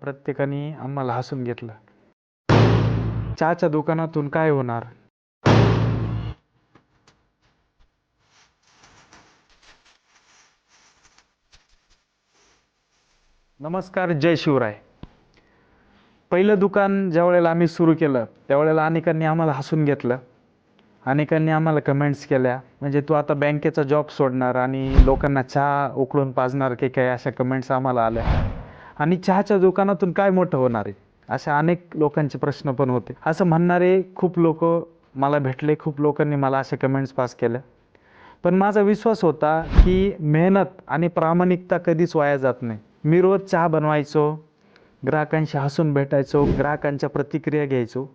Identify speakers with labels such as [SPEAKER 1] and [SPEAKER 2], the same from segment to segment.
[SPEAKER 1] प्रत्येकाने आम्हाला हसून घेतलं. चहाच्या दुकानातून काय होणार? नमस्कार, जय शिवराय. पहिलं दुकान ज्या वेळेला आम्ही सुरू केलं त्यावेळेला अनेकांनी आम्हाला हसून घेतलं. अनेकांनी आम्हाला कमेंट्स केल्या, म्हणजे तू आता बँकेचा जॉब सोडणार आणि लोकांना चहा उकळून पाजणार की काय, अशा कमेंट्स आम्हाला आल्या. आणि चहाच्या दुकानातून काय मोठं होणार आहे, अशा अनेक लोकांचे प्रश्न पण होते. असं म्हणणारे खूप लोक मला भेटले, खूप लोकांनी मला अशा कमेंट्स पास केल्या. पण माझा विश्वास होता की मेहनत आणि प्रामाणिकता कधीच वाया जात नाही. मी रोज चहा बनवायचो, ग्राहकांशी हसून भेटायचो, ग्राहकांच्या प्रतिक्रिया घ्यायचो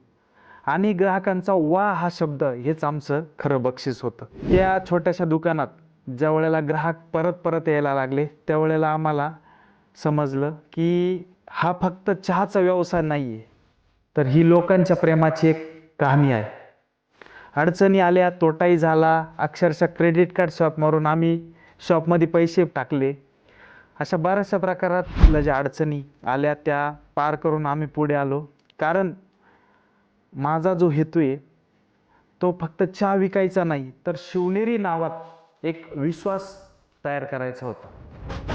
[SPEAKER 1] आणि ग्राहकांचा वा हा शब्द हेच आमचं खरं बक्षीस होतं. त्या छोट्याशा दुकानात ज्या वेळेला ग्राहक परत परत यायला लागले त्यावेळेला आम्हाला समजलं की हा फक्त चहाचा व्यवसाय नाही आहे, तर ही लोकांच्या प्रेमाची एक कहाणी आहे. अडचणी आल्या, तोटाही झाला, अक्षरशः क्रेडिट कार्ड शॉपवरून आम्ही शॉपमध्ये पैसे टाकले. अशा बऱ्याचशा प्रकारातल्या ज्या अडचणी आल्या त्या पार करून आम्ही पुढे आलो. कारण माझा जो हेतू आहे तो फक्त चहा विकायचा नाही, तर शिवनेरी नावात एक विश्वास तयार करायचा होता.